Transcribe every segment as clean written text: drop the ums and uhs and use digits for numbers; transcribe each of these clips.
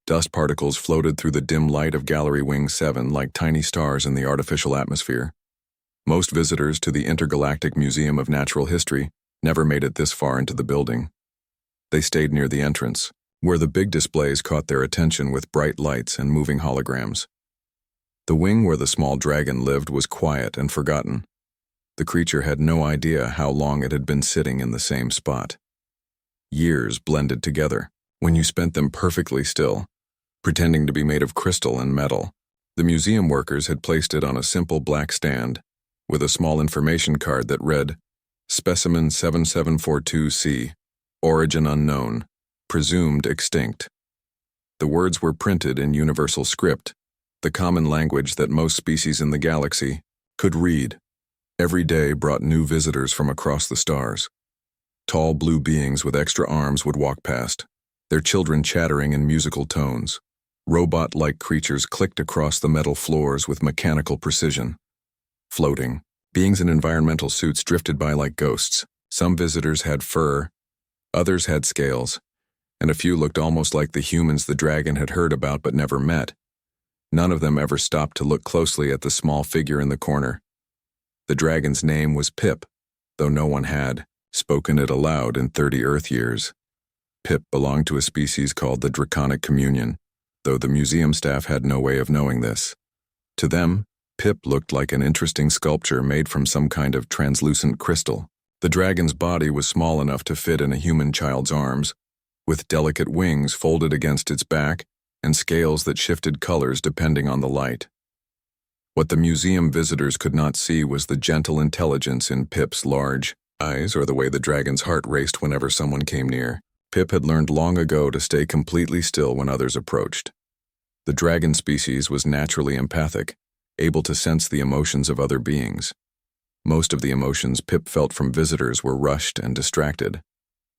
Dust particles floated through the dim light of Gallery Wing 7 like tiny stars in the artificial atmosphere. Most visitors to the Intergalactic Museum of Natural History never made it this far into the building. They stayed near the entrance, where the big displays caught their attention with bright lights and moving holograms. The wing where the small dragon lived was quiet and forgotten. The creature had no idea how long it had been sitting in the same spot. Years blended together, when you spent them perfectly still, pretending to be made of crystal and metal. The museum workers had placed it on a simple black stand, with a small information card that read, Specimen 7742C, Origin Unknown, Presumed Extinct. The words were printed in universal script, the common language that most species in the galaxy could read. Every day brought new visitors from across the stars. Tall blue beings with extra arms would walk past, their children chattering in musical tones. Robot-like creatures clicked across the metal floors with mechanical precision. Floating, beings in environmental suits drifted by like ghosts. Some visitors had fur, others had scales, and a few looked almost like the humans the dragon had heard about but never met. None of them ever stopped to look closely at the small figure in the corner. The dragon's name was Pip, though no one had spoken it aloud in 30 Earth years. Pip belonged to a species called the Draconic Communion, though the museum staff had no way of knowing this. To them, Pip looked like an interesting sculpture made from some kind of translucent crystal. The dragon's body was small enough to fit in a human child's arms, with delicate wings folded against its back and scales that shifted colors depending on the light. What the museum visitors could not see was the gentle intelligence in Pip's large eyes or the way the dragon's heart raced whenever someone came near. Pip had learned long ago to stay completely still when others approached. The dragon species was naturally empathic, able to sense the emotions of other beings. Most of the emotions Pip felt from visitors were rushed and distracted.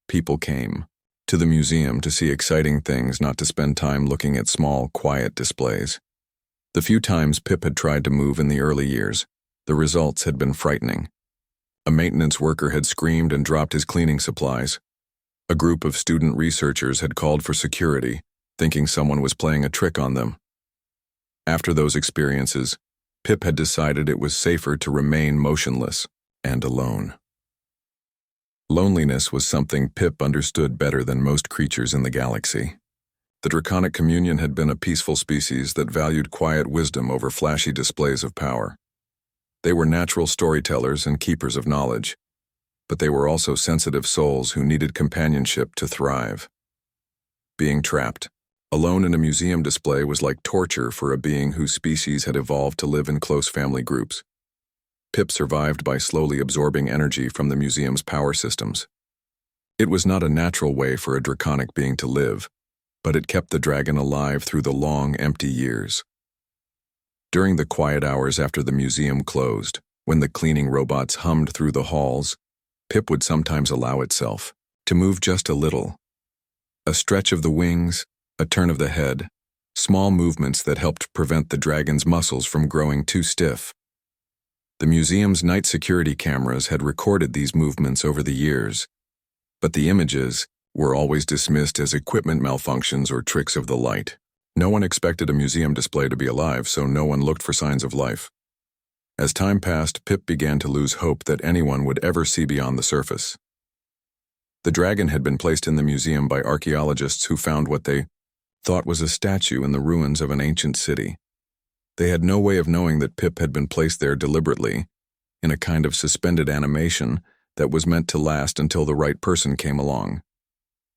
People came to the museum to see exciting things, not to spend time looking at small, quiet displays. The few times Pip had tried to move in the early years, the results had been frightening. A maintenance worker had screamed and dropped his cleaning supplies. A group of student researchers had called for security, thinking someone was playing a trick on them. After those experiences, Pip had decided it was safer to remain motionless and alone. Loneliness was something Pip understood better than most creatures in the galaxy. The Draconic Communion had been a peaceful species that valued quiet wisdom over flashy displays of power. They were natural storytellers and keepers of knowledge, but they were also sensitive souls who needed companionship to thrive. Being trapped alone in a museum display was like torture for a being whose species had evolved to live in close family groups. Pip survived by slowly absorbing energy from the museum's power systems. It was not a natural way for a draconic being to live, but it kept the dragon alive through the long, empty years. During the quiet hours after the museum closed, when the cleaning robots hummed through the halls, Pip would sometimes allow itself to move just a little. A stretch of the wings, a turn of the head, small movements that helped prevent the dragon's muscles from growing too stiff. The museum's night security cameras had recorded these movements over the years, but the images were always dismissed as equipment malfunctions or tricks of the light. No one expected a museum display to be alive, so no one looked for signs of life. As time passed, Pip began to lose hope that anyone would ever see beyond the surface. The dragon had been placed in the museum by archaeologists who found what they thought was a statue in the ruins of an ancient city. They had no way of knowing that Pip had been placed there deliberately, in a kind of suspended animation that was meant to last until the right person came along.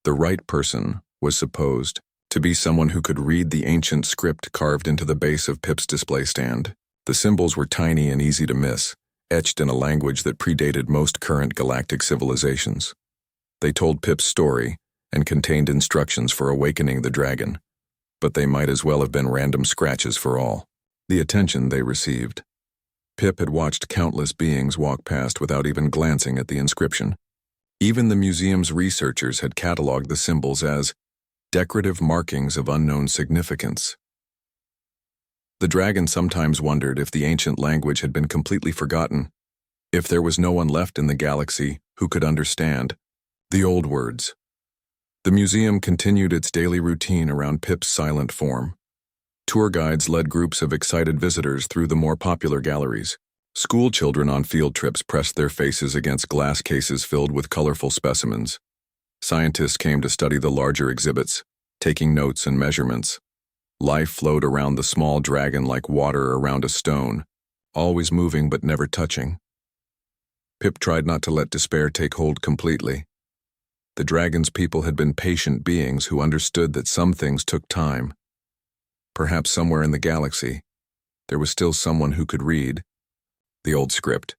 The right person was supposed to be someone who could read the ancient script carved into the base of Pip's display stand. The symbols were tiny and easy to miss, etched in a language that predated most current galactic civilizations. They told Pip's story and contained instructions for awakening the dragon, but they might as well have been random scratches for all the attention they received. Pip had watched countless beings walk past without even glancing at the inscription. Even the museum's researchers had cataloged the symbols as decorative markings of unknown significance. The dragon sometimes wondered if the ancient language had been completely forgotten, if there was no one left in the galaxy who could understand the old words. The museum continued its daily routine around Pip's silent form. Tour guides led groups of excited visitors through the more popular galleries. School children on field trips pressed their faces against glass cases filled with colorful specimens. Scientists came to study the larger exhibits, taking notes and measurements. Life flowed around the small dragon like water around a stone, always moving but never touching. Pip tried not to let despair take hold completely. The dragon's people had been patient beings who understood that some things took time. Perhaps somewhere in the galaxy, there was still someone who could read the old script.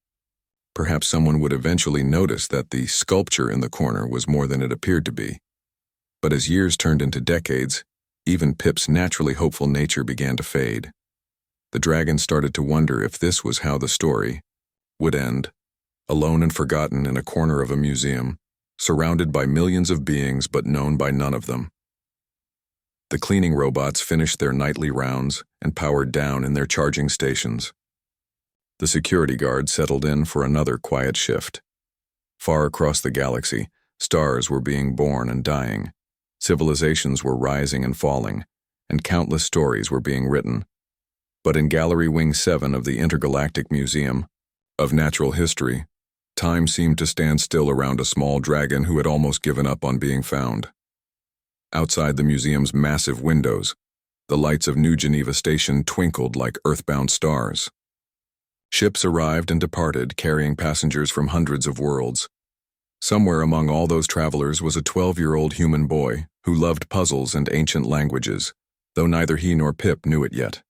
Perhaps someone would eventually notice that the sculpture in the corner was more than it appeared to be. But as years turned into decades, even Pip's naturally hopeful nature began to fade. The dragon started to wonder if this was how the story would end, alone and forgotten in a corner of a museum, surrounded by millions of beings but known by none of them. The cleaning robots finished their nightly rounds and powered down in their charging stations. The security guards settled in for another quiet shift. Far across the galaxy, stars were being born and dying. Civilizations were rising and falling, and countless stories were being written. But in Gallery Wing 7 of the Intergalactic Museum of Natural History, time seemed to stand still around a small dragon who had almost given up on being found. Outside the museum's massive windows, the lights of New Geneva Station twinkled like earthbound stars. Ships arrived and departed, carrying passengers from hundreds of worlds. Somewhere among all those travelers was a 12-year-old human boy who loved puzzles and ancient languages, though neither he nor Pip knew it yet.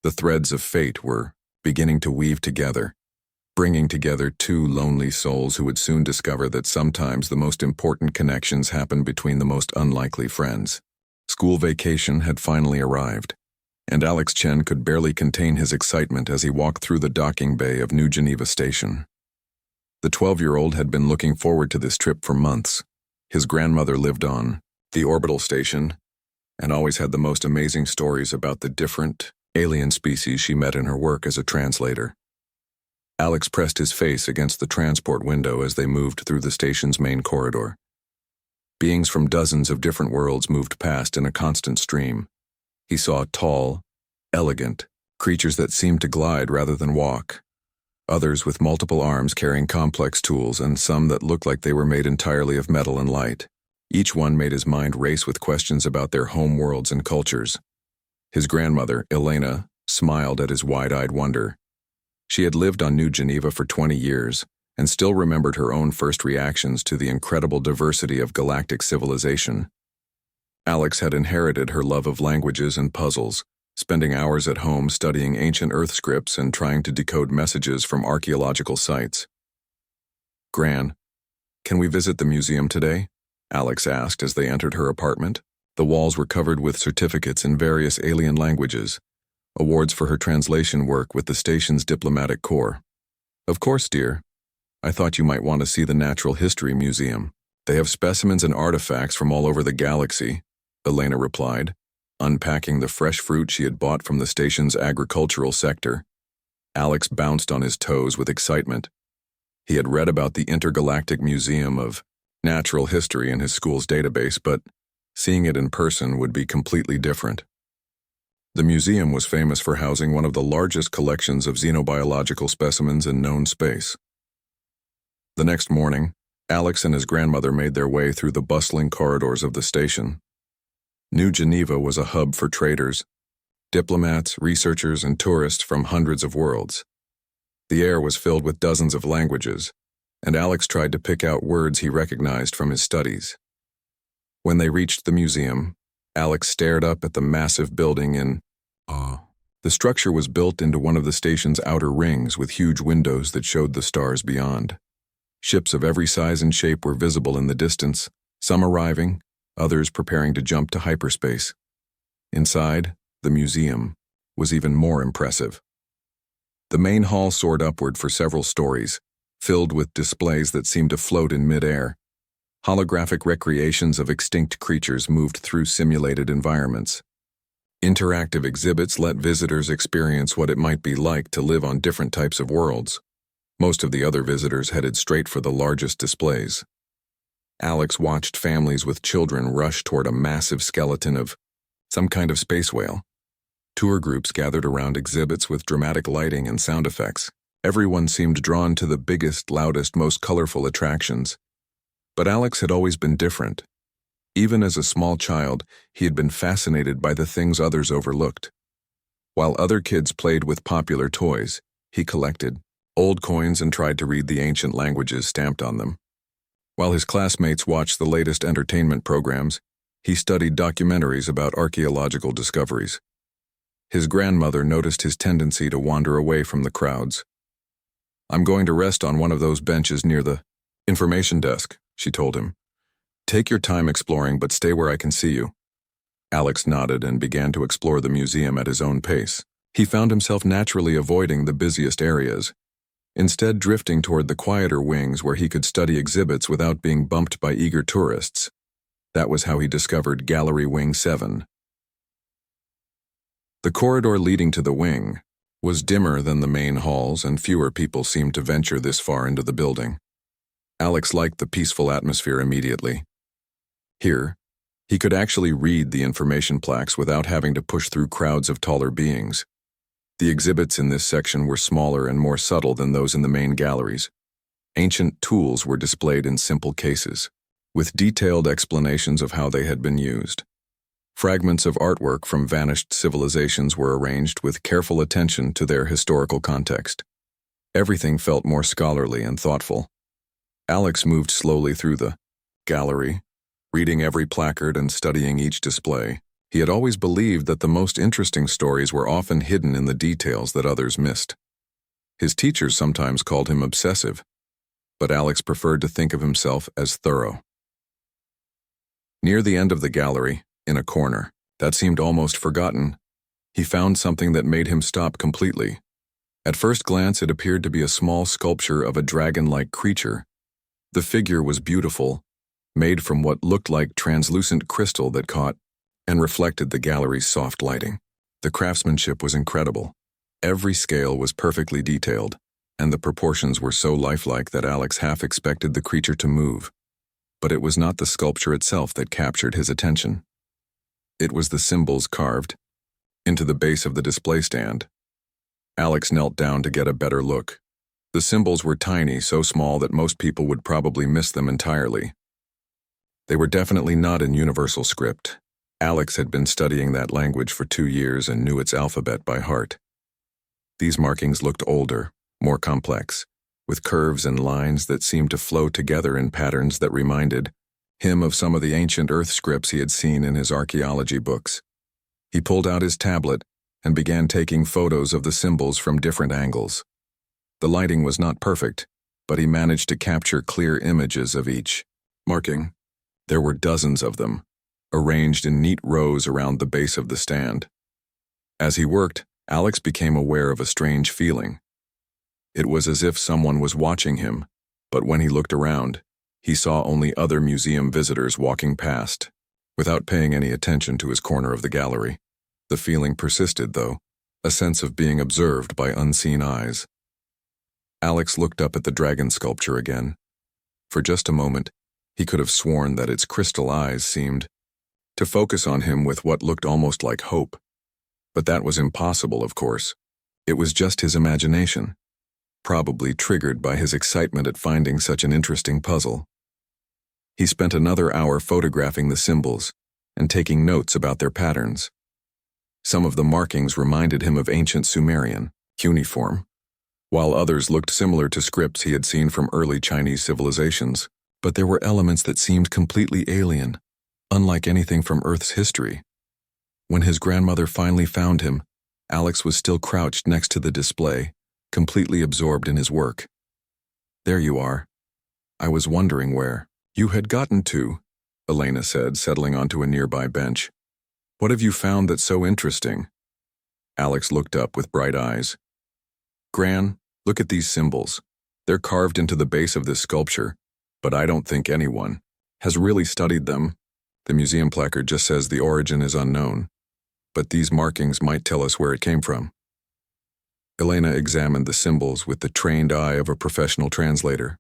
The threads of fate were beginning to weave together, bringing together two lonely souls who would soon discover that sometimes the most important connections happen between the most unlikely friends. School vacation had finally arrived, and Alex Chen could barely contain his excitement as he walked through the docking bay of New Geneva Station. The 12-year-old had been looking forward to this trip for months. His grandmother lived on the orbital station and always had the most amazing stories about the different alien species she met in her work as a translator. Alex pressed his face against the transport window as they moved through the station's main corridor. Beings from dozens of different worlds moved past in a constant stream. He saw tall, elegant creatures that seemed to glide rather than walk, others with multiple arms carrying complex tools, and some that looked like they were made entirely of metal and light. Each one made his mind race with questions about their home worlds and cultures. His grandmother, Elena, smiled at his wide-eyed wonder. She had lived on New Geneva for 20 years and still remembered her own first reactions to the incredible diversity of galactic civilization. Alex had inherited her love of languages and puzzles, spending hours at home studying ancient Earth scripts and trying to decode messages from archaeological sites. "Gran, can we visit the museum today?" Alex asked as they entered her apartment. The walls were covered with certificates in various alien languages, awards for her translation work with the station's diplomatic corps. "Of course, dear. I thought you might want to see the Natural History Museum. They have specimens and artifacts from all over the galaxy," Elena replied, unpacking the fresh fruit she had bought from the station's agricultural sector. Alex bounced on his toes with excitement. He had read about the Intergalactic Museum of Natural History in his school's database, but seeing it in person would be completely different. The museum was famous for housing one of the largest collections of xenobiological specimens in known space. The next morning, Alex and his grandmother made their way through the bustling corridors of the station. New Geneva was a hub for traders, diplomats, researchers, and tourists from hundreds of worlds. The air was filled with dozens of languages, and Alex tried to pick out words he recognized from his studies. When they reached the museum, Alex stared up at the massive building in awe. The structure was built into one of the station's outer rings with huge windows that showed the stars beyond. Ships of every size and shape were visible in the distance, some arriving, others preparing to jump to hyperspace. Inside, the museum was even more impressive. The main hall soared upward for several stories, filled with displays that seemed to float in midair. Holographic recreations of extinct creatures moved through simulated environments. Interactive exhibits let visitors experience what it might be like to live on different types of worlds. Most of the other visitors headed straight for the largest displays. Alex watched families with children rush toward a massive skeleton of some kind of space whale. Tour groups gathered around exhibits with dramatic lighting and sound effects. Everyone seemed drawn to the biggest, loudest, most colorful attractions. But Alex had always been different. Even as a small child, he had been fascinated by the things others overlooked. While other kids played with popular toys, he collected old coins and tried to read the ancient languages stamped on them. While his classmates watched the latest entertainment programs, he studied documentaries about archaeological discoveries. His grandmother noticed his tendency to wander away from the crowds. "I'm going to rest on one of those benches near the information desk," she told him. "Take your time exploring, but stay where I can see you." Alex nodded and began to explore the museum at his own pace. He found himself naturally avoiding the busiest areas, instead drifting toward the quieter wings where he could study exhibits without being bumped by eager tourists. That was how he discovered Gallery Wing 7. The corridor leading to the wing was dimmer than the main halls, and fewer people seemed to venture this far into the building. Alex liked the peaceful atmosphere immediately. Here, he could actually read the information plaques without having to push through crowds of taller beings. The exhibits in this section were smaller and more subtle than those in the main galleries. Ancient tools were displayed in simple cases, with detailed explanations of how they had been used. Fragments of artwork from vanished civilizations were arranged with careful attention to their historical context. Everything felt more scholarly and thoughtful. Alex moved slowly through the gallery, reading every placard and studying each display. He had always believed that the most interesting stories were often hidden in the details that others missed. His teachers sometimes called him obsessive, but Alex preferred to think of himself as thorough. Near the end of the gallery, in a corner that seemed almost forgotten, he found something that made him stop completely. At first glance, it appeared to be a small sculpture of a dragon-like creature. The figure was beautiful, made from what looked like translucent crystal that caught and reflected the gallery's soft lighting. The craftsmanship was incredible. Every scale was perfectly detailed, and the proportions were so lifelike that Alex half expected the creature to move. But it was not the sculpture itself that captured his attention. It was the symbols carved into the base of the display stand. Alex knelt down to get a better look. The symbols were tiny, so small that most people would probably miss them entirely. They were definitely not in universal script. Alex had been studying that language for 2 years and knew its alphabet by heart. These markings looked older, more complex, with curves and lines that seemed to flow together in patterns that reminded him of some of the ancient Earth scripts he had seen in his archaeology books. He pulled out his tablet and began taking photos of the symbols from different angles. The lighting was not perfect, but he managed to capture clear images of each marking. There were dozens of them, arranged in neat rows around the base of the stand. As he worked, Alex became aware of a strange feeling. It was as if someone was watching him, but when he looked around, he saw only other museum visitors walking past, without paying any attention to his corner of the gallery. The feeling persisted, though, a sense of being observed by unseen eyes. Alex looked up at the dragon sculpture again. For just a moment, he could have sworn that its crystal eyes seemed to focus on him with what looked almost like hope. But that was impossible, of course. It was just his imagination, probably triggered by his excitement at finding such an interesting puzzle. He spent another hour photographing the symbols and taking notes about their patterns. Some of the markings reminded him of ancient Sumerian cuneiform, while others looked similar to scripts he had seen from early Chinese civilizations. But there were elements that seemed completely alien, unlike anything from Earth's history. When his grandmother finally found him, Alex was still crouched next to the display, completely absorbed in his work. "There you are. I was wondering where you had gotten to," Elena said, settling onto a nearby bench. "What have you found that's so interesting?" Alex looked up with bright eyes. "Gran, look at these symbols. They're carved into the base of this sculpture, but I don't think anyone has really studied them. The museum placard just says the origin is unknown, but these markings might tell us where it came from." Elena examined the symbols with the trained eye of a professional translator.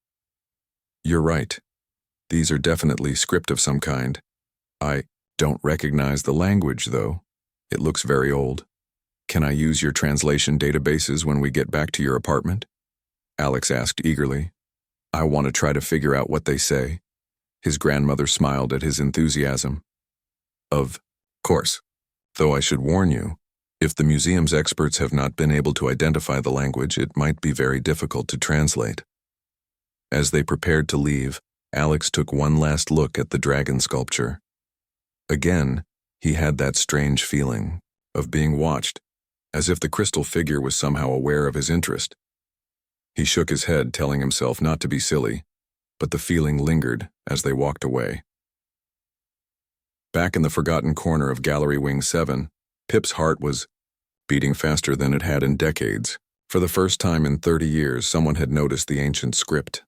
"You're right. These are definitely script of some kind. I don't recognize the language, though. It looks very old. Can I use your translation databases when we get back to your apartment? Alex asked eagerly. I want to try to figure out what they say. His grandmother smiled at his enthusiasm. Of course. Though I should warn you, if the museum's experts have not been able to identify the language, it might be very difficult to translate. As they prepared to leave, Alex took one last look at the dragon sculpture. Again, he had that strange feeling of being watched, as if the crystal figure was somehow aware of his interest. He shook his head, telling himself not to be silly, but the feeling lingered as they walked away. Back in the forgotten corner of Gallery Wing 7, Pip's heart was beating faster than it had in decades. For the first time in 30 years, someone had noticed the ancient script.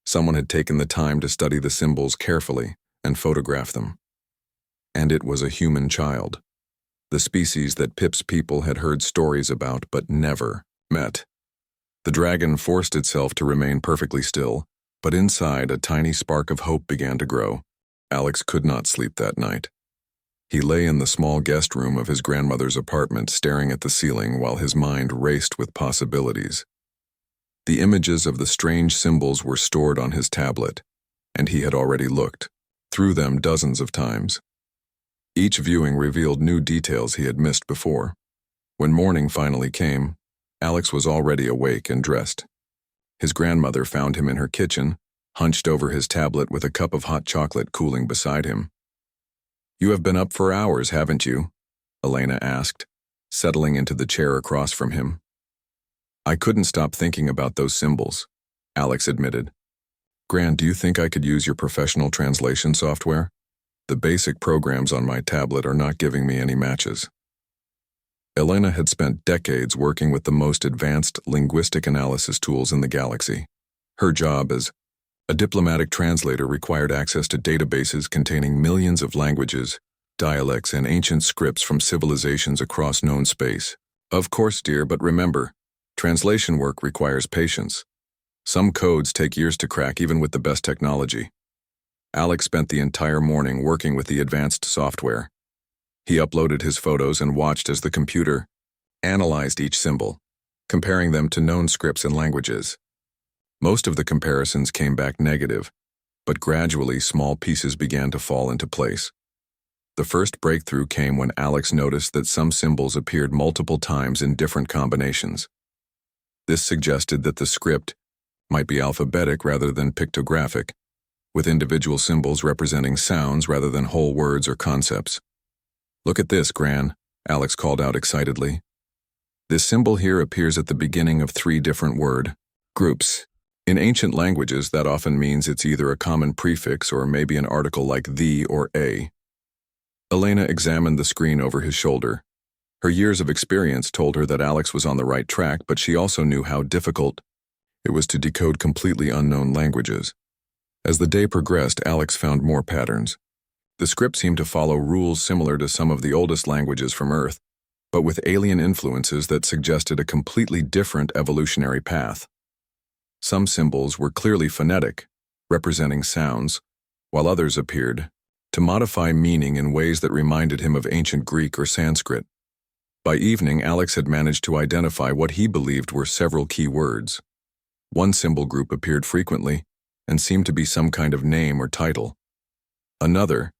Someone had taken the time to study the symbols carefully and photograph them. And it was a human child, the species that Pip's people had heard stories about but never met. The dragon forced itself to remain perfectly still, but inside a tiny spark of hope began to grow. Alex could not sleep that night. He lay in the small guest room of his grandmother's apartment, staring at the ceiling while his mind raced with possibilities. The images of the strange symbols were stored on his tablet, and he had already looked through them dozens of times. Each viewing revealed new details he had missed before. When morning finally came, Alex was already awake and dressed. His grandmother found him in her kitchen, hunched over his tablet with a cup of hot chocolate cooling beside him. You have been up for hours, haven't you? Elena asked, settling into the chair across from him. I couldn't stop thinking about those symbols, Alex admitted. Gran, do you think I could use your professional translation software? The basic programs on my tablet are not giving me any matches. Elena had spent decades working with the most advanced linguistic analysis tools in the galaxy. Her job as a diplomatic translator required access to databases containing millions of languages, dialects, and ancient scripts from civilizations across known space. Of course, dear, but remember, translation work requires patience. Some codes take years to crack even with the best technology. Alex spent the entire morning working with the advanced software. He uploaded his photos and watched as the computer analyzed each symbol, comparing them to known scripts and languages. Most of the comparisons came back negative, but gradually small pieces began to fall into place. The first breakthrough came when Alex noticed that some symbols appeared multiple times in different combinations. This suggested that the script might be alphabetic rather than pictographic, with individual symbols representing sounds rather than whole words or concepts. Look at this, Gran, Alex called out excitedly. This symbol here appears at the beginning of 3 different word groups. In ancient languages, that often means it's either a common prefix or maybe an article like the or a. Elena examined the screen over his shoulder. Her years of experience told her that Alex was on the right track, but she also knew how difficult it was to decode completely unknown languages. As the day progressed, Alex found more patterns. The script seemed to follow rules similar to some of the oldest languages from Earth, but with alien influences that suggested a completely different evolutionary path. Some symbols were clearly phonetic, representing sounds, while others appeared to modify meaning in ways that reminded him of ancient Greek or Sanskrit. By evening, Alex had managed to identify what he believed were several key words. One symbol group appeared frequently and seemed to be some kind of name or title. Another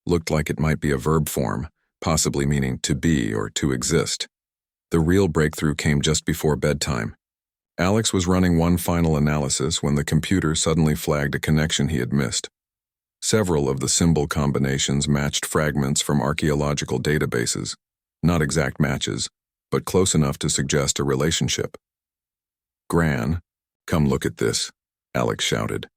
looked like it might be a verb form, possibly meaning to be or to exist. The real breakthrough came just before bedtime. Alex was running one final analysis when the computer suddenly flagged a connection he had missed. Several of the symbol combinations matched fragments from archaeological databases, not exact matches, but close enough to suggest a relationship. Gran, come look at this, Alex shouted.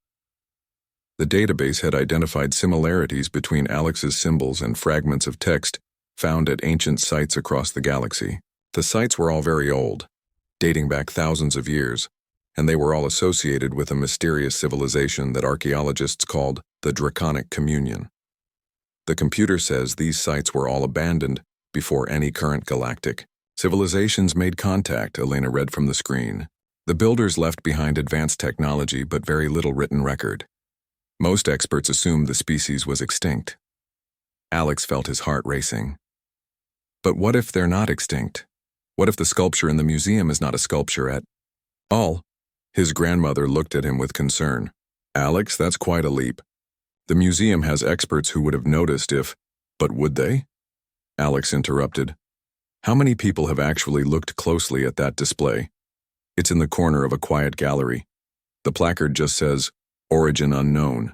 The database had identified similarities between Alex's symbols and fragments of text found at ancient sites across the galaxy. The sites were all very old, dating back thousands of years, and they were all associated with a mysterious civilization that archaeologists called the Draconic Communion. The computer says these sites were all abandoned before any current galactic civilizations made contact, Elena read from the screen. The builders left behind advanced technology but very little written record. Most experts assumed the species was extinct. Alex felt his heart racing. But what if they're not extinct? What if the sculpture in the museum is not a sculpture at all? His grandmother looked at him with concern. Alex, that's quite a leap. The museum has experts who would have noticed if, but would they? Alex interrupted. How many people have actually looked closely at that display? It's in the corner of a quiet gallery. The placard just says, Origin Unknown.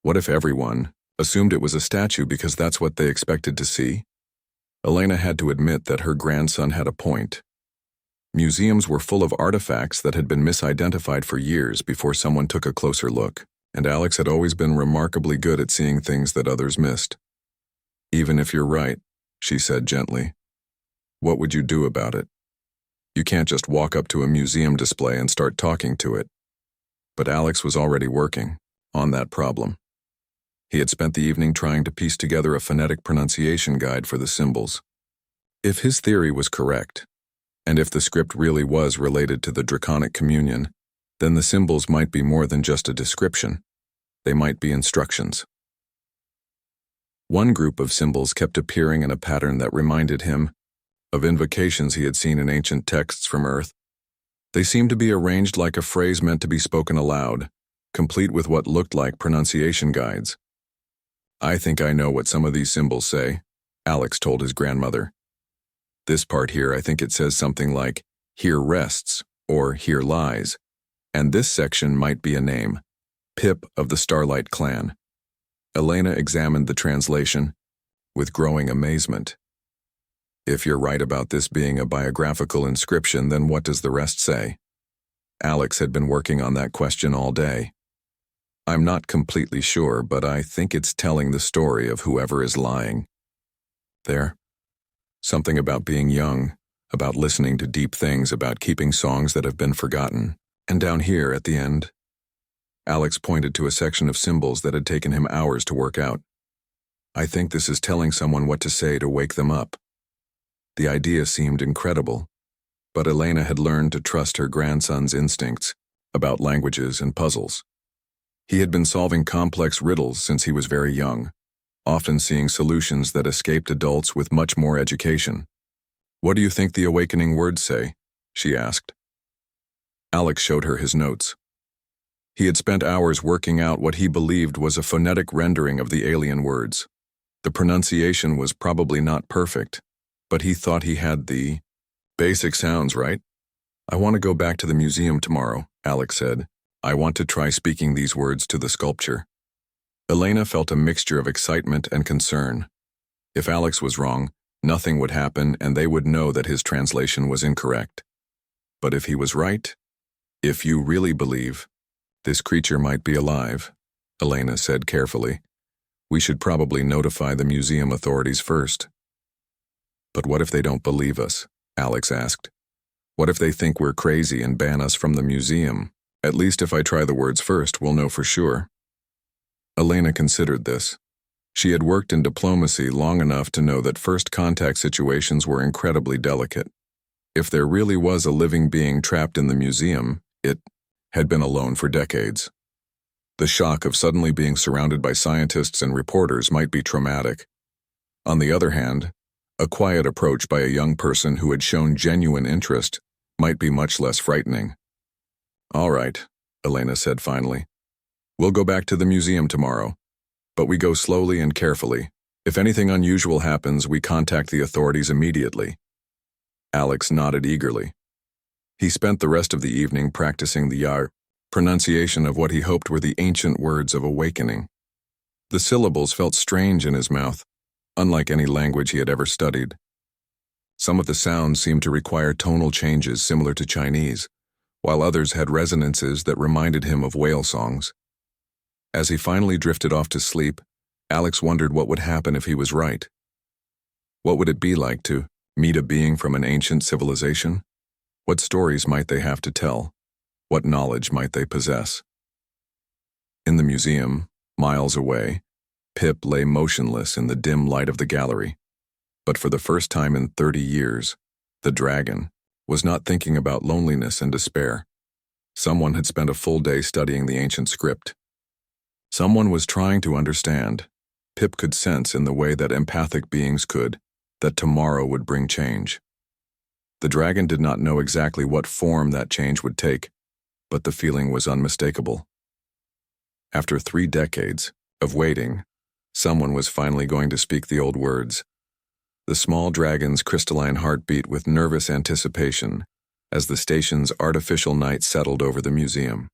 What if everyone assumed it was a statue because that's what they expected to see? Elena had to admit that her grandson had a point. Museums were full of artifacts that had been misidentified for years before someone took a closer look, and Alex had always been remarkably good at seeing things that others missed. Even if you're right, she said gently, what would you do about it? You can't just walk up to a museum display and start talking to it. But Alex was already working on that problem. He had spent the evening trying to piece together a phonetic pronunciation guide for the symbols. If his theory was correct, and if the script really was related to the Draconic Communion, then the symbols might be more than just a description. They might be instructions. One group of symbols kept appearing in a pattern that reminded him of invocations he had seen in ancient texts from Earth. They seemed to be arranged like a phrase meant to be spoken aloud, complete with what looked like pronunciation guides. I think I know what some of these symbols say, Alex told his grandmother. This part here, I think it says something like, here rests, or here lies, and this section might be a name, Pip of the Starlight Clan. Elena examined the translation with growing amazement. If you're right about this being a biographical inscription, then what does the rest say? Alex had been working on that question all day. I'm not completely sure, but I think it's telling the story of whoever is lying. There. Something about being young, about listening to deep things, about keeping songs that have been forgotten. And down here at the end, Alex pointed to a section of symbols that had taken him hours to work out. I think this is telling someone what to say to wake them up. The idea seemed incredible, but Elena had learned to trust her grandson's instincts about languages and puzzles. He had been solving complex riddles since he was very young, often seeing solutions that escaped adults with much more education. What do you think the awakening words say? She asked. Alex showed her his notes. He had spent hours working out what he believed was a phonetic rendering of the alien words. The pronunciation was probably not perfect, but he thought he had the basic sounds right. I want to go back to the museum tomorrow, Alex said. I want to try speaking these words to the sculpture. Elena felt a mixture of excitement and concern. If Alex was wrong, nothing would happen and they would know that his translation was incorrect. But if he was right, if you really believe, this creature might be alive, Elena said carefully. We should probably notify the museum authorities first. But what if they don't believe us? Alex asked. What if they think we're crazy and ban us from the museum? At least if I try the words first, we'll know for sure. Elena considered this. She had worked in diplomacy long enough to know that first contact situations were incredibly delicate. If there really was a living being trapped in the museum, it had been alone for decades. The shock of suddenly being surrounded by scientists and reporters might be traumatic. On the other hand, a quiet approach by a young person who had shown genuine interest might be much less frightening. All right, Elena said finally. We'll go back to the museum tomorrow, but we go slowly and carefully. If anything unusual happens, we contact the authorities immediately. Alex nodded eagerly. He spent the rest of the evening practicing the pronunciation of what he hoped were the ancient words of awakening. The syllables felt strange in his mouth, unlike any language he had ever studied. Some of the sounds seemed to require tonal changes similar to Chinese, while others had resonances that reminded him of whale songs. As he finally drifted off to sleep, Alex wondered what would happen if he was right. What would it be like to meet a being from an ancient civilization? What stories might they have to tell? What knowledge might they possess? In the museum, miles away, Pip lay motionless in the dim light of the gallery. But for the first time in 30 years, the dragon was not thinking about loneliness and despair. Someone had spent a full day studying the ancient script. Someone was trying to understand. Pip could sense in the way that empathic beings could, that tomorrow would bring change. The dragon did not know exactly what form that change would take, but the feeling was unmistakable. After 3 decades of waiting, someone was finally going to speak the old words. The small dragon's crystalline heart beat with nervous anticipation as the station's artificial night settled over the museum.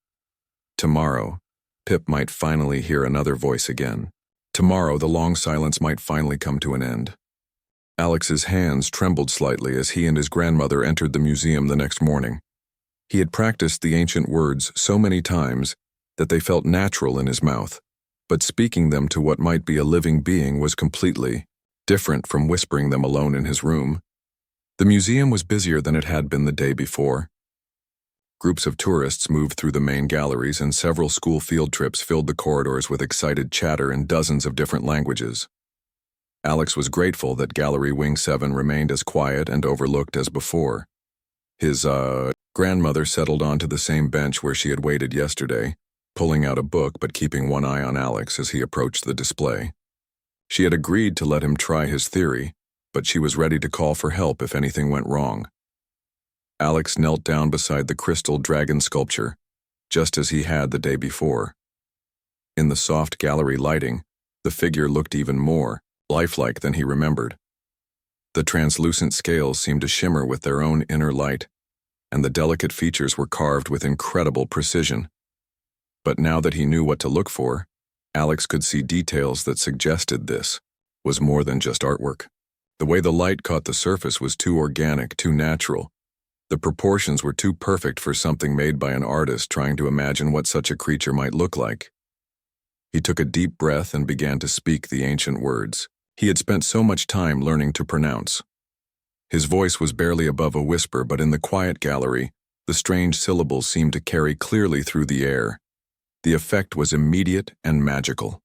Tomorrow, Pip might finally hear another voice again. Tomorrow, the long silence might finally come to an end. Alex's hands trembled slightly as he and his grandmother entered the museum the next morning. He had practiced the ancient words so many times that they felt natural in his mouth, but speaking them to what might be a living being was completely different from whispering them alone in his room. The museum was busier than it had been the day before. Groups of tourists moved through the main galleries, and several school field trips filled the corridors with excited chatter in dozens of different languages. Alex was grateful that Gallery Wing 7 remained as quiet and overlooked as before. His, grandmother settled onto the same bench where she had waited yesterday, pulling out a book but keeping one eye on Alex as he approached the display. She had agreed to let him try his theory, but she was ready to call for help if anything went wrong. Alex knelt down beside the crystal dragon sculpture, just as he had the day before. In the soft gallery lighting, the figure looked even more lifelike than he remembered. The translucent scales seemed to shimmer with their own inner light, and the delicate features were carved with incredible precision. But now that he knew what to look for, Alex could see details that suggested this was more than just artwork. The way the light caught the surface was too organic, too natural. The proportions were too perfect for something made by an artist trying to imagine what such a creature might look like. He took a deep breath and began to speak the ancient words he had spent so much time learning to pronounce. His voice was barely above a whisper, but in the quiet gallery, the strange syllables seemed to carry clearly through the air. The effect was immediate and magical.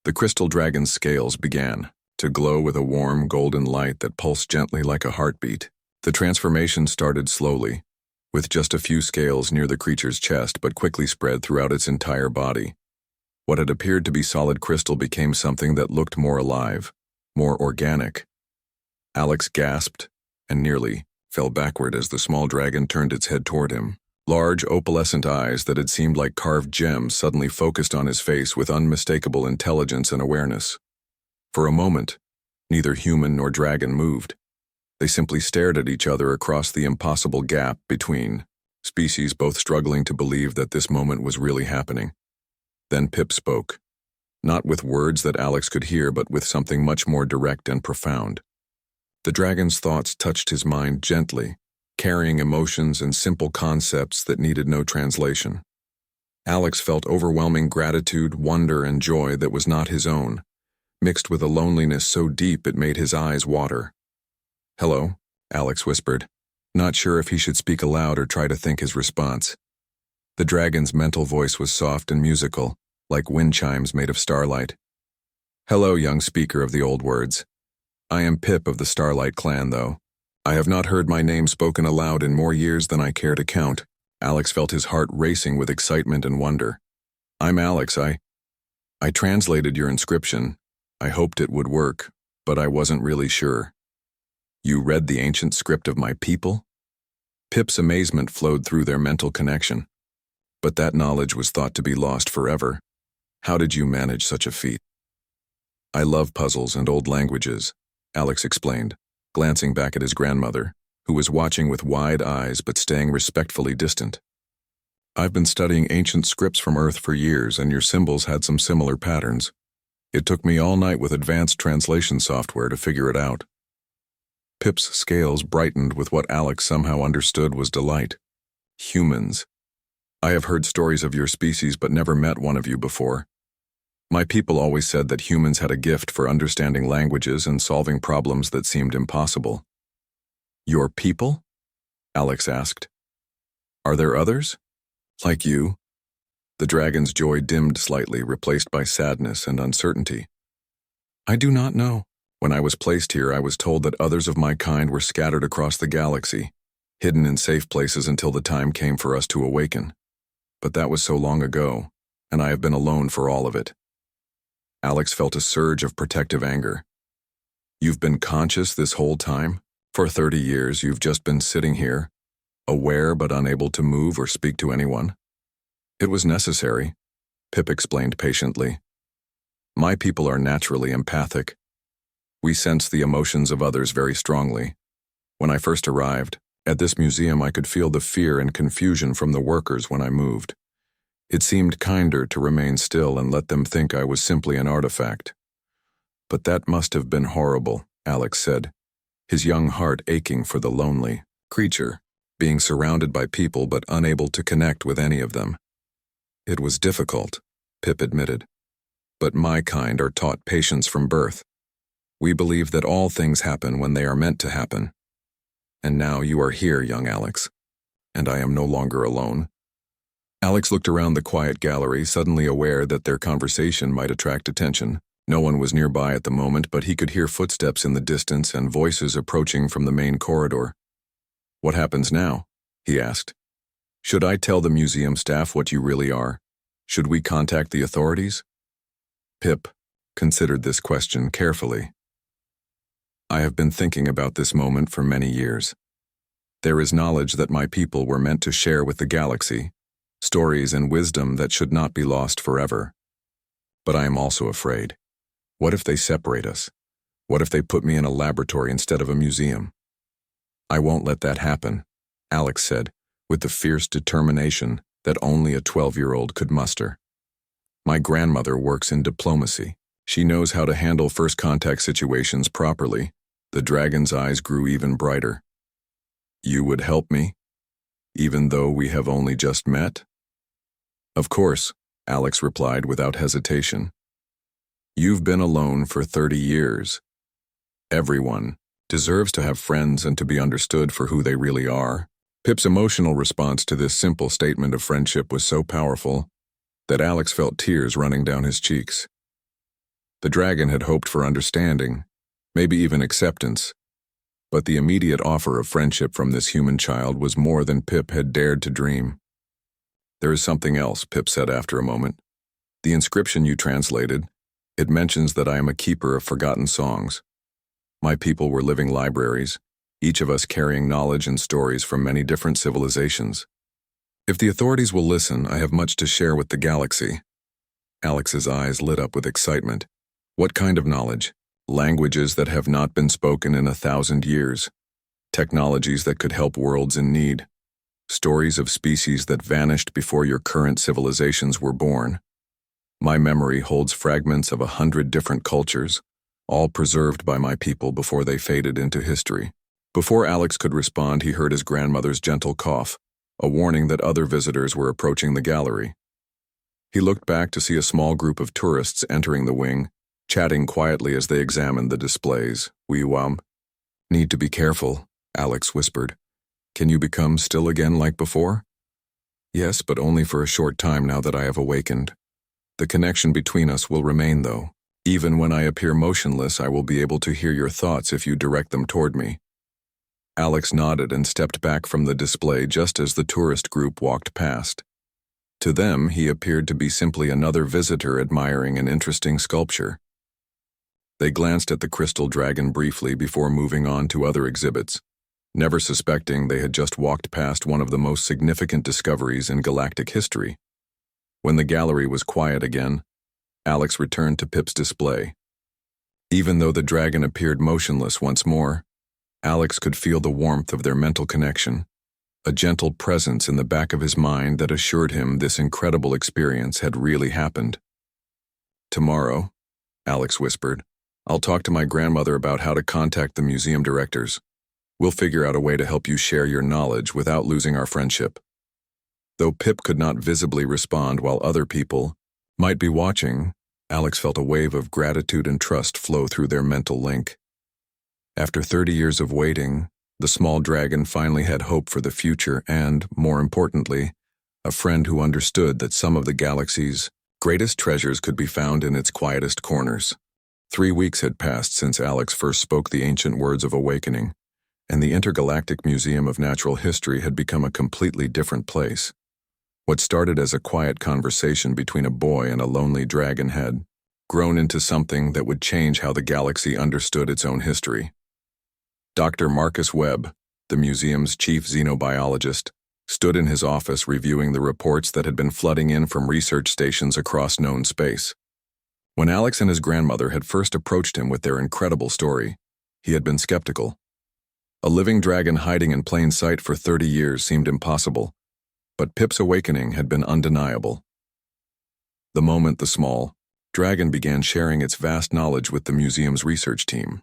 The crystal dragon's scales began to glow with a warm golden light that pulsed gently like a heartbeat. The transformation started slowly, with just a few scales near the creature's chest, but quickly spread throughout its entire body. What had appeared to be solid crystal became something that looked more alive, more organic. Alex gasped and nearly fell backward as the small dragon turned its head toward him. Large opalescent eyes that had seemed like carved gems suddenly focused on his face with unmistakable intelligence and awareness. For a moment, neither human nor dragon moved. They simply stared at each other across the impossible gap between species, both struggling to believe that this moment was really happening. Then Pip spoke, not with words that Alex could hear, but with something much more direct and profound. The dragon's thoughts touched his mind gently, carrying emotions and simple concepts that needed no translation. Alex felt overwhelming gratitude, wonder, and joy that was not his own, mixed with a loneliness so deep it made his eyes water. "Hello," Alex whispered, not sure if he should speak aloud or try to think his response. The dragon's mental voice was soft and musical, like wind chimes made of starlight. "Hello, young speaker of the old words. I am Pip of the Starlight clan, though. I have not heard my name spoken aloud in more years than I care to count." Alex felt his heart racing with excitement and wonder. "I'm Alex. I translated your inscription. I hoped it would work, but I wasn't really sure." "You read the ancient script of my people?" Pip's amazement flowed through their mental connection. But that knowledge was thought to be lost forever. "How did you manage such a feat?" "I love puzzles and old languages," Alex explained, glancing back at his grandmother, who was watching with wide eyes but staying respectfully distant. "I've been studying ancient scripts from Earth for years, and your symbols had some similar patterns. It took me all night with advanced translation software to figure it out." Pip's scales brightened with what Alex somehow understood was delight. "Humans. I have heard stories of your species but never met one of you before. My people always said that humans had a gift for understanding languages and solving problems that seemed impossible." "Your people?" Alex asked. "Are there others? Like you?" The dragon's joy dimmed slightly, replaced by sadness and uncertainty. "I do not know. When I was placed here, I was told that others of my kind were scattered across the galaxy, hidden in safe places until the time came for us to awaken. But that was so long ago. and I have been alone for all of it. Alex felt a surge of protective anger. You've been conscious this whole time? For 30 years, you've just been sitting here, aware but unable to move or speak to anyone? It was necessary, Pip explained patiently. My people are naturally empathic. We sense the emotions of others very strongly. When I first arrived, at this museum I could feel the fear and confusion from the workers when I moved. It seemed kinder to remain still and let them think I was simply an artifact. But that must have been horrible, Alex said, his young heart aching for the lonely creature, being surrounded by people but unable to connect with any of them. It was difficult, Pip admitted. But my kind are taught patience from birth. We believe that all things happen when they are meant to happen. And now you are here, young Alex, and I am no longer alone. Alex looked around the quiet gallery, suddenly aware that their conversation might attract attention. No one was nearby at the moment, but he could hear footsteps in the distance and voices approaching from the main corridor. What happens now? He asked. Should I tell the museum staff what you really are? Should we contact the authorities? Pip considered this question carefully. I have been thinking about this moment for many years. There is knowledge that my people were meant to share with the galaxy, stories and wisdom that should not be lost forever. But I am also afraid. What if they separate us? What if they put me in a laboratory instead of a museum? I won't let that happen, Alex said, with the fierce determination that only a 12-year-old could muster. My grandmother works in diplomacy. She knows how to handle first-contact situations properly. The dragon's eyes grew even brighter. You would help me, even though we have only just met? Of course, Alex replied without hesitation. You've been alone for 30 years. Everyone deserves to have friends and to be understood for who they really are. Pip's emotional response to this simple statement of friendship was so powerful that Alex felt tears running down his cheeks. The dragon had hoped for understanding, maybe even acceptance, but the immediate offer of friendship from this human child was more than Pip had dared to dream. There is something else, Pip said after a moment. The inscription you translated, it mentions that I am a keeper of forgotten songs. My people were living libraries, each of us carrying knowledge and stories from many different civilizations. If the authorities will listen, I have much to share with the galaxy. Alex's eyes lit up with excitement. What kind of knowledge? Languages that have not been spoken in 1,000 years. Technologies that could help worlds in need. Stories of species that vanished before your current civilizations were born. My memory holds fragments of 100 different cultures, all preserved by my people before they faded into history. Before Alex could respond, he heard his grandmother's gentle cough, a warning that other visitors were approaching the gallery. He looked back to see a small group of tourists entering the wing, chatting quietly as they examined the displays. We need to be careful, Alex whispered. Can you become still again like before? Yes, but only for a short time now that I have awakened. The connection between us will remain, though. Even when I appear motionless, I will be able to hear your thoughts if you direct them toward me. Alex nodded and stepped back from the display just as the tourist group walked past. To them, he appeared to be simply another visitor admiring an interesting sculpture. They glanced at the crystal dragon briefly before moving on to other exhibits, never suspecting they had just walked past one of the most significant discoveries in galactic history. When the gallery was quiet again, Alex returned to Pip's display. Even though the dragon appeared motionless once more, Alex could feel the warmth of their mental connection, a gentle presence in the back of his mind that assured him this incredible experience had really happened. Tomorrow, Alex whispered, I'll talk to my grandmother about how to contact the museum directors. We'll figure out a way to help you share your knowledge without losing our friendship. Though Pip could not visibly respond while other people might be watching, Alex felt a wave of gratitude and trust flow through their mental link. After 30 years of waiting, the small dragon finally had hope for the future and, more importantly, a friend who understood that some of the galaxy's greatest treasures could be found in its quietest corners. 3 weeks had passed since Alex first spoke the ancient words of awakening, and the Intergalactic Museum of Natural History had become a completely different place. What started as a quiet conversation between a boy and a lonely dragon had grown into something that would change how the galaxy understood its own history. Dr. Marcus Webb, the museum's chief xenobiologist, stood in his office reviewing the reports that had been flooding in from research stations across known space. When Alex and his grandmother had first approached him with their incredible story, he had been skeptical. A living dragon hiding in plain sight for 30 years seemed impossible, but Pip's awakening had been undeniable. The moment the small dragon began sharing its vast knowledge with the museum's research team,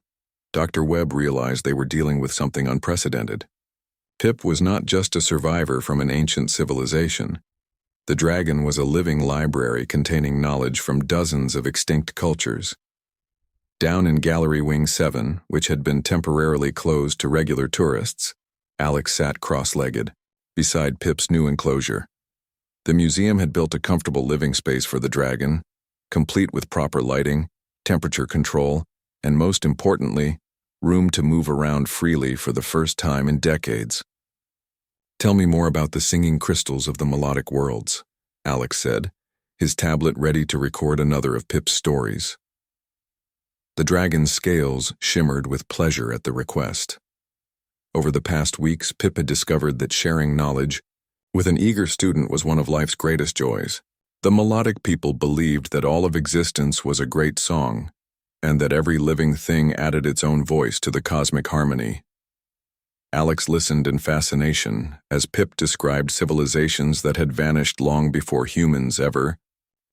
Dr. Webb realized they were dealing with something unprecedented. Pip was not just a survivor from an ancient civilization. The dragon was a living library containing knowledge from dozens of extinct cultures. Down in Gallery Wing 7, which had been temporarily closed to regular tourists, Alex sat cross-legged, beside Pip's new enclosure. The museum had built a comfortable living space for the dragon, complete with proper lighting, temperature control, and most importantly, room to move around freely for the first time in decades. "Tell me more about the singing crystals of the melodic worlds," Alex said, his tablet ready to record another of Pip's stories. The dragon's scales shimmered with pleasure at the request. Over the past weeks, Pip had discovered that sharing knowledge with an eager student was one of life's greatest joys. The melodic people believed that all of existence was a great song, and that every living thing added its own voice to the cosmic harmony. Alex listened in fascination as Pip described civilizations that had vanished long before humans ever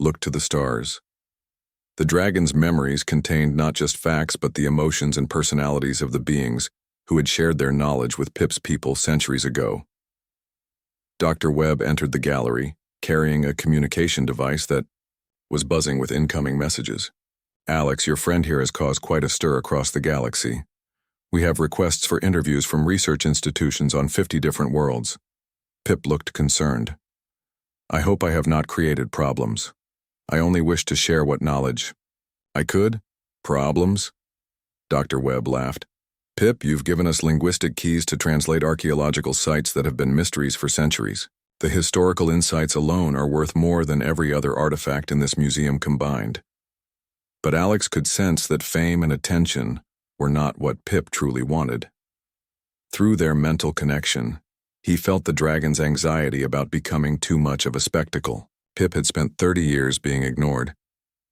looked to the stars. The dragon's memories contained not just facts but the emotions and personalities of the beings who had shared their knowledge with Pip's people centuries ago. Dr. Webb entered the gallery, carrying a communication device that was buzzing with incoming messages. "Alex, your friend here has caused quite a stir across the galaxy. We have requests for interviews from research institutions on 50 different worlds." Pip looked concerned. "I hope I have not created problems. I only wish to share what knowledge I could." "Problems?" Dr. Webb laughed. "Pip, you've given us linguistic keys to translate archaeological sites that have been mysteries for centuries. The historical insights alone are worth more than every other artifact in this museum combined." But Alex could sense that fame and attention were not what Pip truly wanted. Through their mental connection, he felt the dragon's anxiety about becoming too much of a spectacle. Pip had spent 30 years being ignored,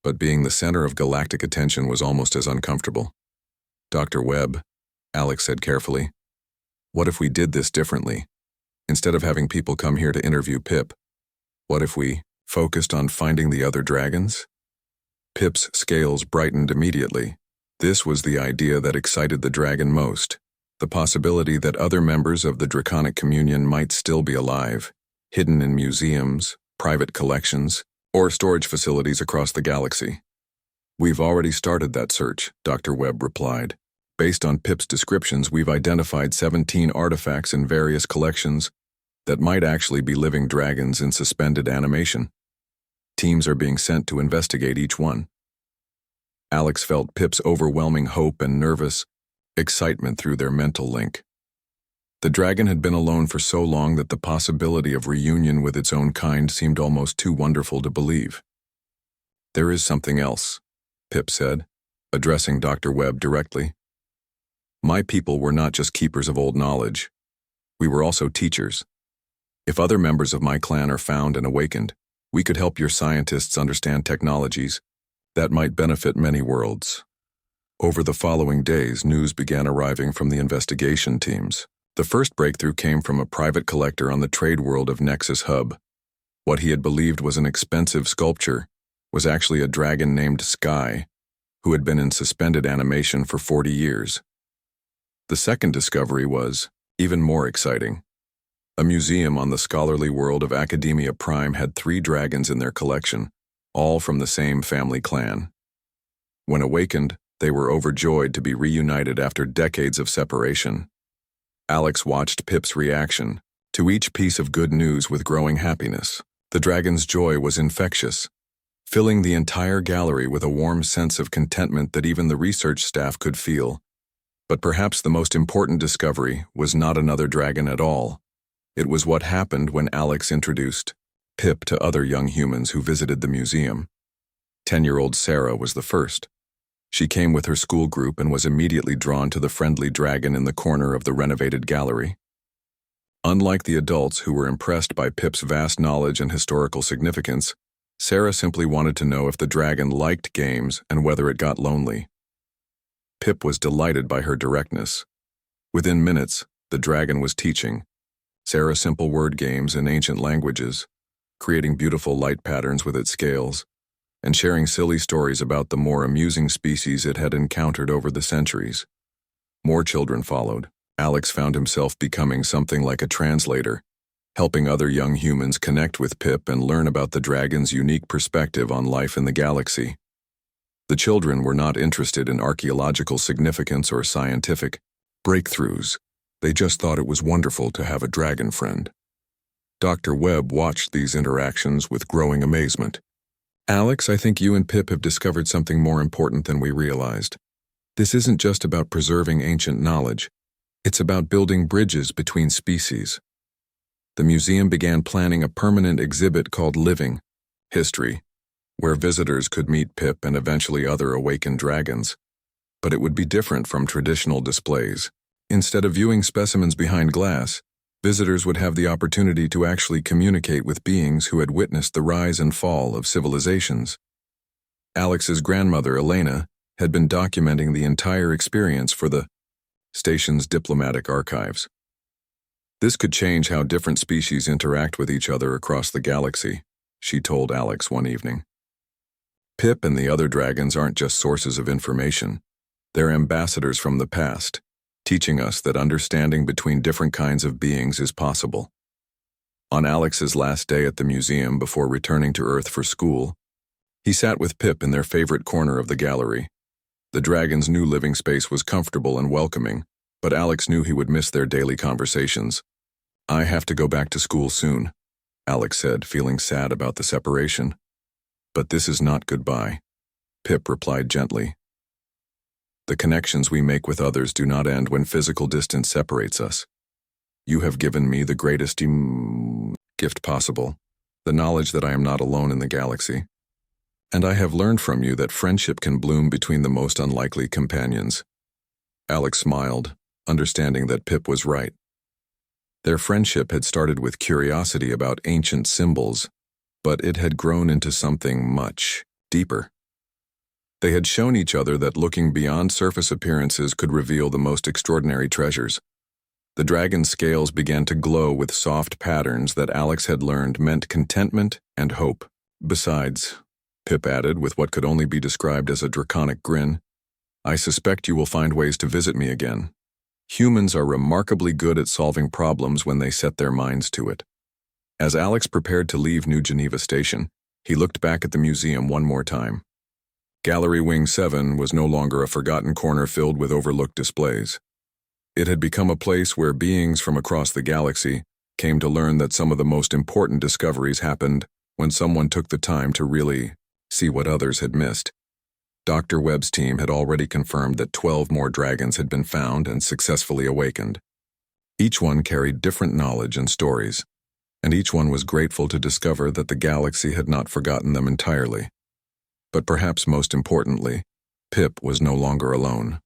but being the center of galactic attention was almost as uncomfortable. "Dr. Webb," Alex said carefully, "what if we did this differently? Instead of having people come here to interview Pip, what if we focused on finding the other dragons?" Pip's scales brightened immediately. This was the idea that excited the dragon most, the possibility that other members of the draconic communion might still be alive, hidden in museums, private collections, or storage facilities across the galaxy. "We've already started that search," Dr. Webb replied. "Based on Pip's descriptions, we've identified 17 artifacts in various collections that might actually be living dragons in suspended animation. Teams are being sent to investigate each one." Alex felt Pip's overwhelming hope and nervous excitement through their mental link. The dragon had been alone for so long that the possibility of reunion with its own kind seemed almost too wonderful to believe. "There is something else," Pip said, addressing Dr. Webb directly. "My people were not just keepers of old knowledge. We were also teachers. If other members of my clan are found and awakened, we could help your scientists understand technologies that might benefit many worlds." Over the following days, news began arriving from the investigation teams. The first breakthrough came from a private collector on the trade world of Nexus Hub. What he had believed was an expensive sculpture was actually a dragon named Sky, who had been in suspended animation for 40 years. The second discovery was even more exciting. A museum on the scholarly world of Academia Prime had 3 dragons in their collection, all from the same family clan. When awakened, they were overjoyed to be reunited after decades of separation. Alex watched Pip's reaction to each piece of good news with growing happiness. The dragon's joy was infectious, filling the entire gallery with a warm sense of contentment that even the research staff could feel. But perhaps the most important discovery was not another dragon at all. It was what happened when Alex introduced Pip to other young humans who visited the museum. 10-year-old Sarah was the first. She came with her school group and was immediately drawn to the friendly dragon in the corner of the renovated gallery. Unlike the adults who were impressed by Pip's vast knowledge and historical significance, Sarah simply wanted to know if the dragon liked games and whether it got lonely. Pip was delighted by her directness. Within minutes, the dragon was teaching Sarah simple word games in ancient languages, creating beautiful light patterns with its scales, and sharing silly stories about the more amusing species it had encountered over the centuries. More children followed. Alex found himself becoming something like a translator, helping other young humans connect with Pip and learn about the dragon's unique perspective on life in the galaxy. The children were not interested in archaeological significance or scientific breakthroughs. They just thought it was wonderful to have a dragon friend. Dr. Webb watched these interactions with growing amazement. Alex, I think you and Pip have discovered something more important than we realized. This isn't just about preserving ancient knowledge. It's about building bridges between species. The museum began planning a permanent exhibit called Living History, where visitors could meet Pip and eventually other awakened dragons. But it would be different from traditional displays. Instead of viewing specimens behind glass, visitors would have the opportunity to actually communicate with beings who had witnessed the rise and fall of civilizations. Alex's grandmother, Elena, had been documenting the entire experience for the station's diplomatic archives. This could change how different species interact with each other across the galaxy, she told Alex one evening. Pip and the other dragons aren't just sources of information. They're ambassadors from the past, teaching us that understanding between different kinds of beings is possible. On Alex's last day at the museum before returning to Earth for school, he sat with Pip in their favorite corner of the gallery. The dragon's new living space was comfortable and welcoming, but Alex knew he would miss their daily conversations. I have to go back to school soon, Alex said, feeling sad about the separation. But this is not goodbye, Pip replied gently. The connections we make with others do not end when physical distance separates us. You have given me the greatest gift possible, the knowledge that I am not alone in the galaxy. And I have learned from you that friendship can bloom between the most unlikely companions. Alex smiled, understanding that Pip was right. Their friendship had started with curiosity about ancient symbols, but it had grown into something much deeper. They had shown each other that looking beyond surface appearances could reveal the most extraordinary treasures. The dragon's scales began to glow with soft patterns that Alex had learned meant contentment and hope. Besides, Pip added with what could only be described as a draconic grin, I suspect you will find ways to visit me again. Humans are remarkably good at solving problems when they set their minds to it. As Alex prepared to leave New Geneva Station, he looked back at the museum one more time. Gallery Wing 7 was no longer a forgotten corner filled with overlooked displays. It had become a place where beings from across the galaxy came to learn that some of the most important discoveries happened when someone took the time to really see what others had missed. Dr. Webb's team had already confirmed that 12 more dragons had been found and successfully awakened. Each one carried different knowledge and stories, and each one was grateful to discover that the galaxy had not forgotten them entirely. But perhaps most importantly, Pip was no longer alone.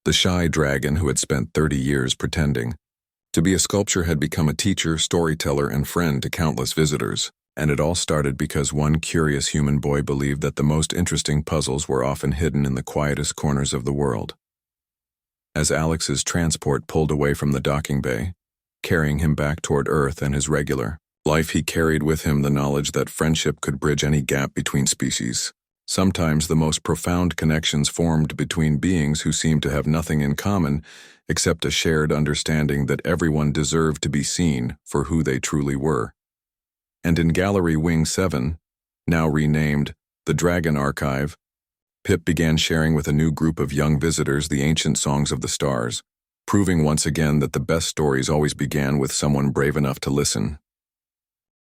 The shy dragon who had spent 30 years pretending to be a sculptor had become a teacher, storyteller, and friend to countless visitors. And it all started because one curious human boy believed that the most interesting puzzles were often hidden in the quietest corners of the world. As Alex's transport pulled away from the docking bay, carrying him back toward Earth and his regular life, he carried with him the knowledge that friendship could bridge any gap between species. Sometimes the most profound connections formed between beings who seemed to have nothing in common except a shared understanding that everyone deserved to be seen for who they truly were. And in Gallery Wing 7, now renamed the Dragon Archive, Pip began sharing with a new group of young visitors the ancient songs of the stars, proving once again that the best stories always began with someone brave enough to listen.